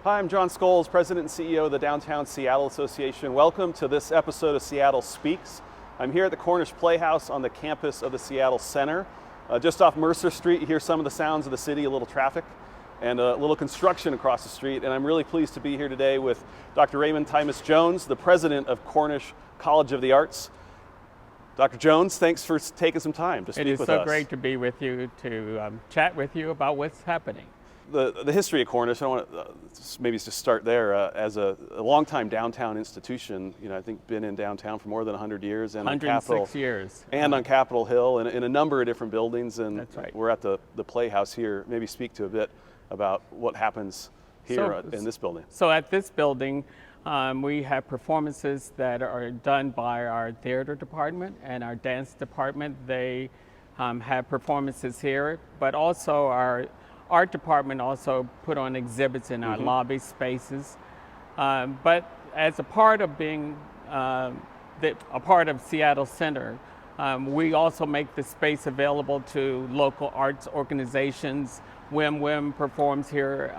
Hi, I'm John Scholes, President and CEO of the Downtown Seattle Association. Welcome to this episode of Seattle Speaks. I'm here at the Cornish Playhouse on the campus of the Seattle Center. Just off Mercer Street, you hear some of the sounds of the city, a little traffic and a little construction across the street. And I'm really pleased to be here today with Dr. Raymond Tymas-Jones, the President of Cornish College of the Arts. Dr. Jones, thanks for taking some time to speak with us. It is so great to be with you, to chat with you about what's happening. The history of Cornish, I want to maybe just start there. As a longtime downtown institution, I think been in downtown for more than 100 years. And 106 years. And on Capitol Hill and in a number of different buildings. And that's right. We're at the Playhouse here. Maybe speak to a bit about what happens here in this building. So at this building, we have performances that are done by our theater department and our dance department. They have performances here, but also our art department also put on exhibits in our lobby spaces. But as a part of being a part of Seattle Center, we also make the space available to local arts organizations. Wim performs here.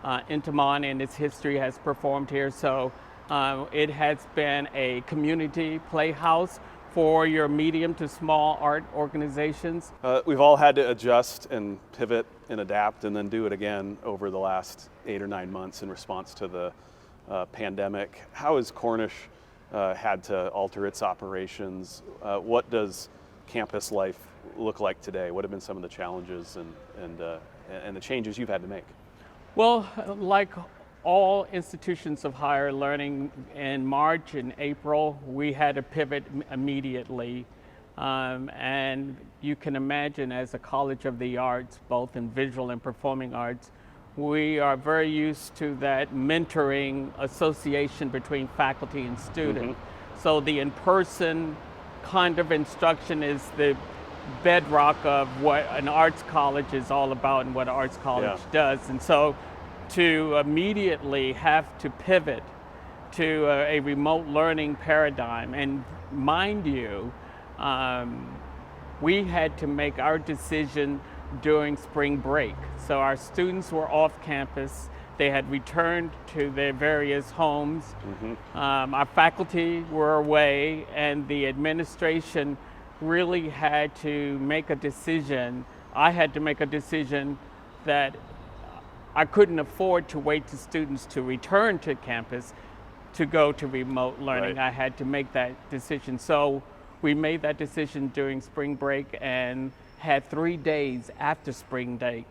Intiman in its history has performed here. So it has been a community playhouse for your medium to small art organizations. We've all had to adjust and pivot and adapt and then do it again over the last 8 or 9 months in response to the pandemic. How has Cornish had to alter its operations? What does campus life look like today? What have been some of the challenges and the changes you've had to make? Well, like all institutions of higher learning, in March and April, we had to pivot immediately. And you can imagine, as a College of the Arts, both in visual and performing arts, we are very used to that mentoring association between faculty and student. So the in-person kind of instruction is the bedrock of what an arts college is all about and what an arts college does. And so to immediately have to pivot to a remote learning paradigm, and mind you, we had to make our decision during spring break. So our students were off campus. They had returned to their various homes. Our faculty were away, and the administration really had to make a decision. I had to make a decision that I couldn't afford to wait for students to return to campus to go to remote learning. I had to make that decision. So we made that decision during spring break and had 3 days after spring break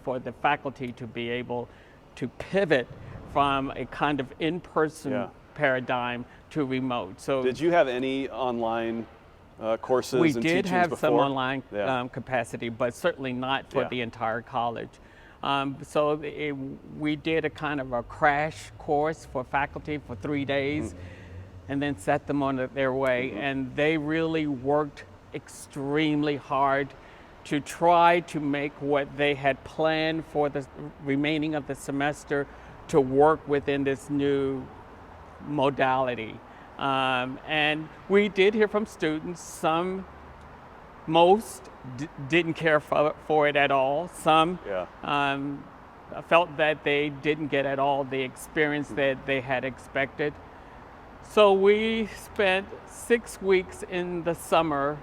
for the faculty to be able to pivot from a kind of in-person paradigm to remote. So did you have any online courses we and did teachings have before? some online capacity, but certainly not for the entire college. So we did a kind of a crash course for faculty for 3 days and then set them on their way. And they really worked extremely hard to try to make what they had planned for the remaining of the semester to work within this new modality. And we did hear from students. Most didn't care for it at all. Some felt that they didn't get at all the experience that they had expected. So we spent 6 weeks in the summer.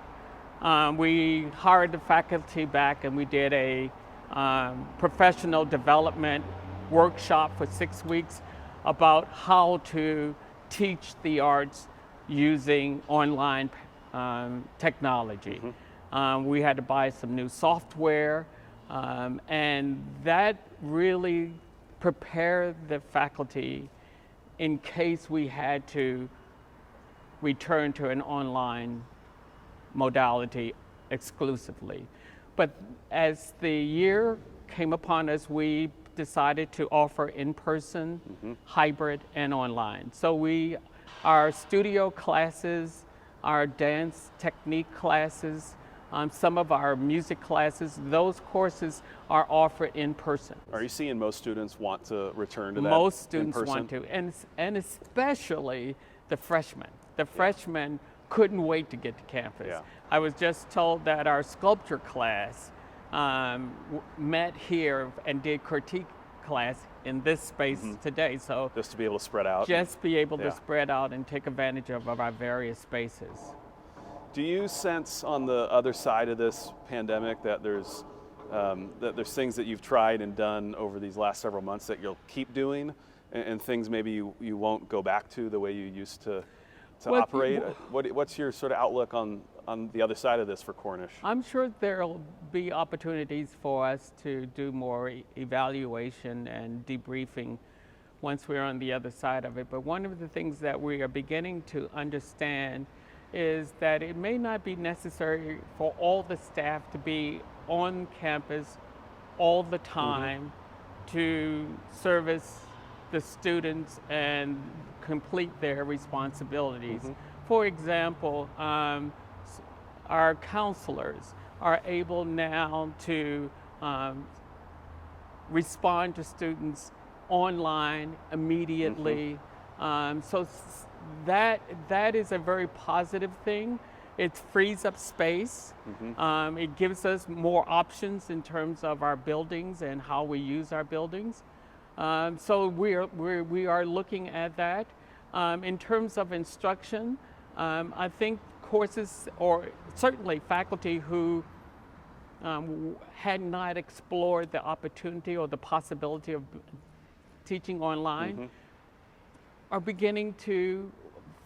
We hired the faculty back and we did a professional development workshop for 6 weeks about how to teach the arts using online technology. We had to buy some new software, and that really prepared the faculty in case we had to return to an online modality exclusively. But as the year came upon us, we decided to offer in-person, hybrid, and online. So our studio classes, our dance technique classes, some of our music classes, those courses are offered in person. Are you seeing most students want to return to that? Most students in person? want to, and especially the freshmen. The freshmen couldn't wait to get to campus. I was just told that our sculpture class met here and did class in this space today. So Just to be able to spread out. just be able Yeah. to spread out and take advantage of our various spaces. Do you sense on the other side of this pandemic that there's things that you've tried and done over these last several months that you'll keep doing, and things maybe you won't go back to the way you used to Well, operate? What's your sort of outlook on the other side of this for Cornish? I'm sure there'll be opportunities for us to do more evaluation and debriefing once we're on the other side of it. But one of the things that we are beginning to understand is that it may not be necessary for all the staff to be on campus all the time to service the students and complete their responsibilities. For example, our counselors are able now to respond to students online immediately. So that is a very positive thing. It frees up space. It gives us more options in terms of our buildings and how we use our buildings. So we are looking at that. In terms of instruction, I think courses, or certainly faculty who had not explored the opportunity or the possibility of teaching online, are beginning to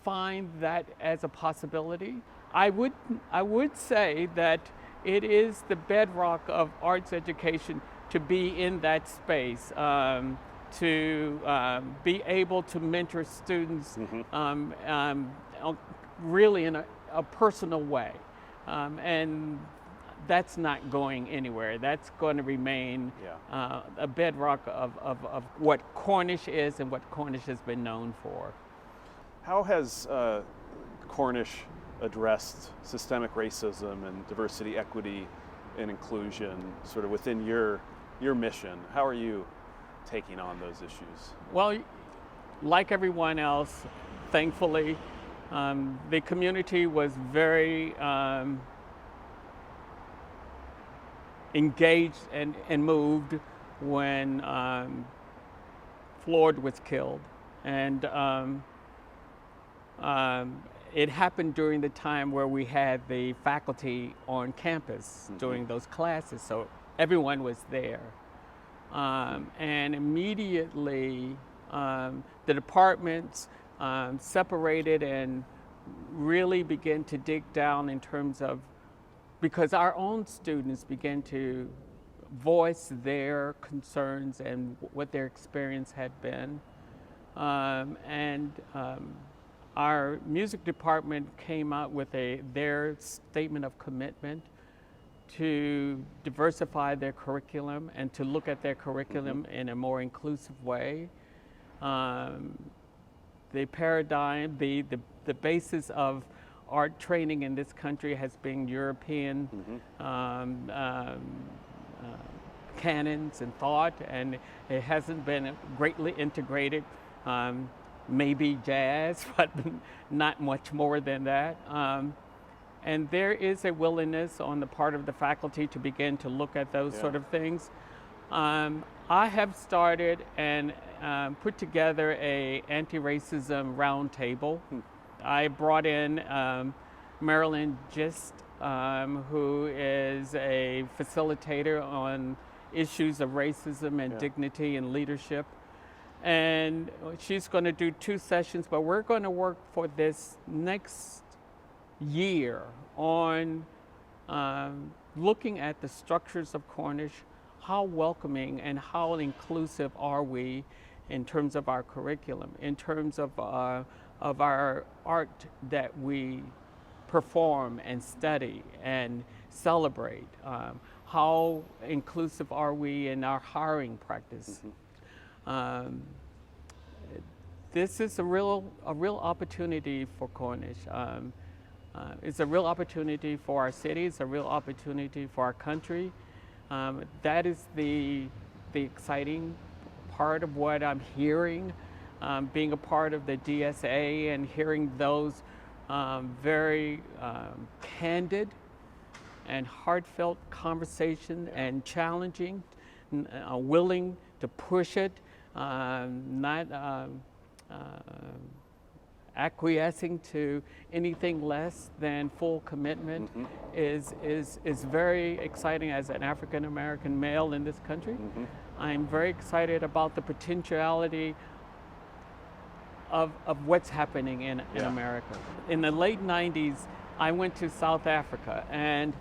find that as a possibility. I would say that it is the bedrock of arts education to be in that space, to be able to mentor students really in a personal way. And that's not going anywhere. That's going to remain a bedrock of what Cornish is and what Cornish has been known for. How has Cornish addressed systemic racism and diversity, equity, and inclusion sort of within your mission? How are you taking on those issues? Well, like everyone else, thankfully, the community was very engaged and moved when Floyd was killed. And it happened during the time where we had the faculty on campus during those classes, so everyone was there. And immediately the departments separated and really began to dig down in terms of, because our own students began to voice their concerns and what their experience had been. Our music department came out with their statement of commitment to diversify their curriculum and to look at their curriculum in a more inclusive way. The paradigm, the basis of art training in this country has been European canons and thought, and it hasn't been greatly integrated. Maybe jazz, but not much more than that. And there is a willingness on the part of the faculty to begin to look at those sort of things. I have started and put together a anti-racism roundtable. I brought in Marilyn Gist, who is a facilitator on issues of racism and dignity and leadership. And she's going to do 2 sessions, but we're going to work for this next year on looking at the structures of Cornish, how welcoming and how inclusive are we in terms of our curriculum, in terms of our art that we perform and study and celebrate. How inclusive are we in our hiring practice? This is a real opportunity for Cornish. It's a real opportunity for our city. It's a real opportunity for our country. That is the exciting part of what I'm hearing, being a part of the DSA and hearing those very candid and heartfelt conversation and challenging willing to push it, not acquiescing to anything less than full commitment is very exciting as an African American male in this country. I'm very excited about the potentiality of what's happening in America. In the late 90s, I went to South Africa, and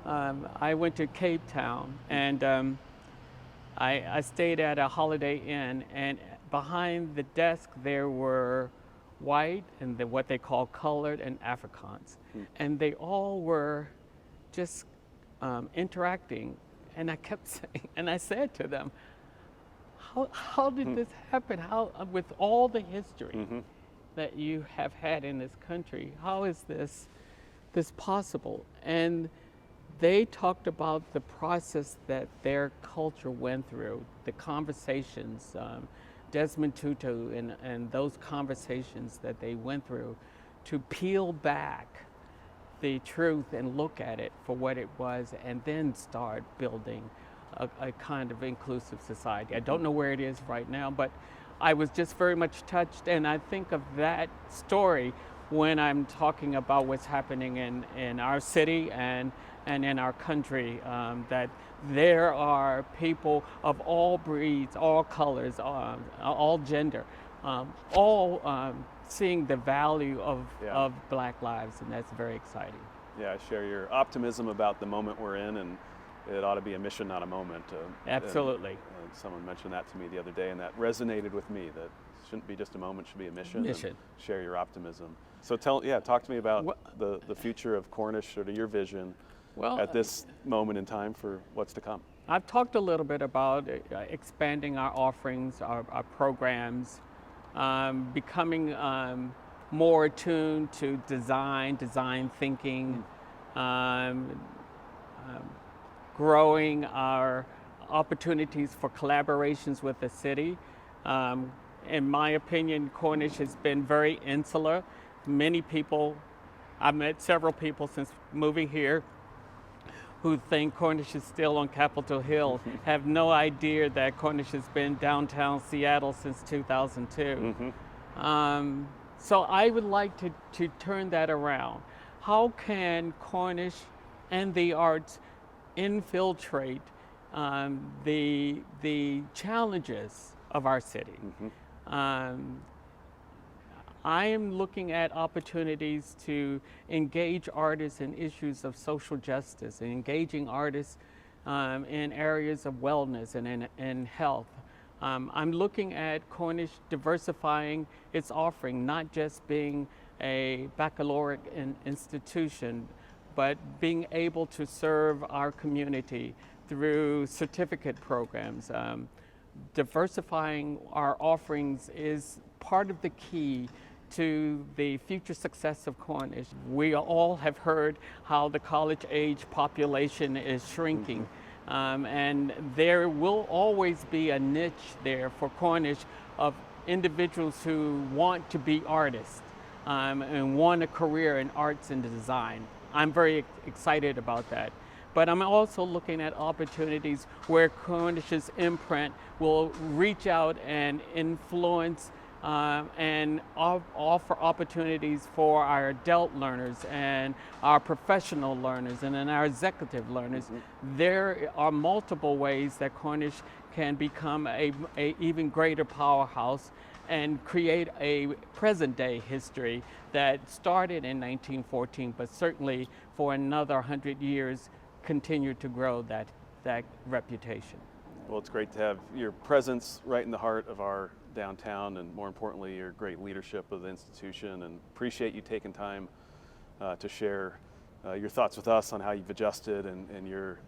I went to Cape Town, and I stayed at a Holiday Inn, and behind the desk there were white and what they call colored and Afrikaans. And they all were just interacting. And I kept saying, and I said to them, how did this happen? How, with all the history that you have had in this country, how is this possible? And they talked about the process that their culture went through, the conversations, Desmond Tutu and those conversations that they went through to peel back the truth and look at it for what it was, and then start building a kind of inclusive society. I don't know where it is right now, but I was just very much touched, and I think of that story when I'm talking about what's happening in our city and in our country, that there are people of all breeds, all colors, all gender, all seeing the value of Black lives, and that's very exciting. Yeah, I share your optimism about the moment we're in, and it ought to be a mission, not a moment. Absolutely. And someone mentioned that to me the other day, and that resonated with me, that it shouldn't be just a moment, it should be a mission. Mission. Share your optimism. So talk to me about the future of Cornish, or your vision at this moment in time for what's to come. I've talked a little bit about expanding our offerings, our programs, becoming more attuned to design thinking, growing our opportunities for collaborations with the city. In my opinion, Cornish has been very insular. Many people, I've met several people since moving here who think Cornish is still on Capitol Hill, have no idea that Cornish has been downtown Seattle since 2002. So I would like to turn that around. How can Cornish and the arts infiltrate the challenges of our city? I am looking at opportunities to engage artists in issues of social justice, and engaging artists in areas of wellness and in health. I'm looking at Cornish diversifying its offering, not just being a baccalaureate institution, but being able to serve our community through certificate programs. Diversifying our offerings is part of the key to the future success of Cornish. We all have heard how the college age population is shrinking, and there will always be a niche there for Cornish of individuals who want to be artists and want a career in arts and design. I'm very excited about that. But I'm also looking at opportunities where Cornish's imprint will reach out and influence and offer opportunities for our adult learners and our professional learners and then our executive learners. There are multiple ways that Cornish can become a even greater powerhouse and create a present day history that started in 1914, but certainly for another 100 years continue to grow that reputation. Well, it's great to have your presence right in the heart of our downtown, and more importantly, your great leadership of the institution, and appreciate you taking time to share your thoughts with us on how you've adjusted and your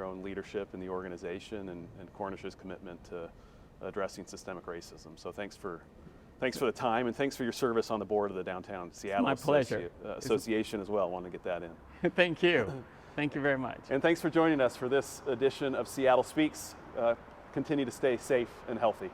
own leadership in the organization and Cornish's commitment to addressing systemic racism. So thanks for the time, and thanks for your service on the board of the Downtown Seattle Association as well. I want to get that in. Thank you. Thank you very much. And thanks for joining us for this edition of Seattle Speaks. Continue to stay safe and healthy.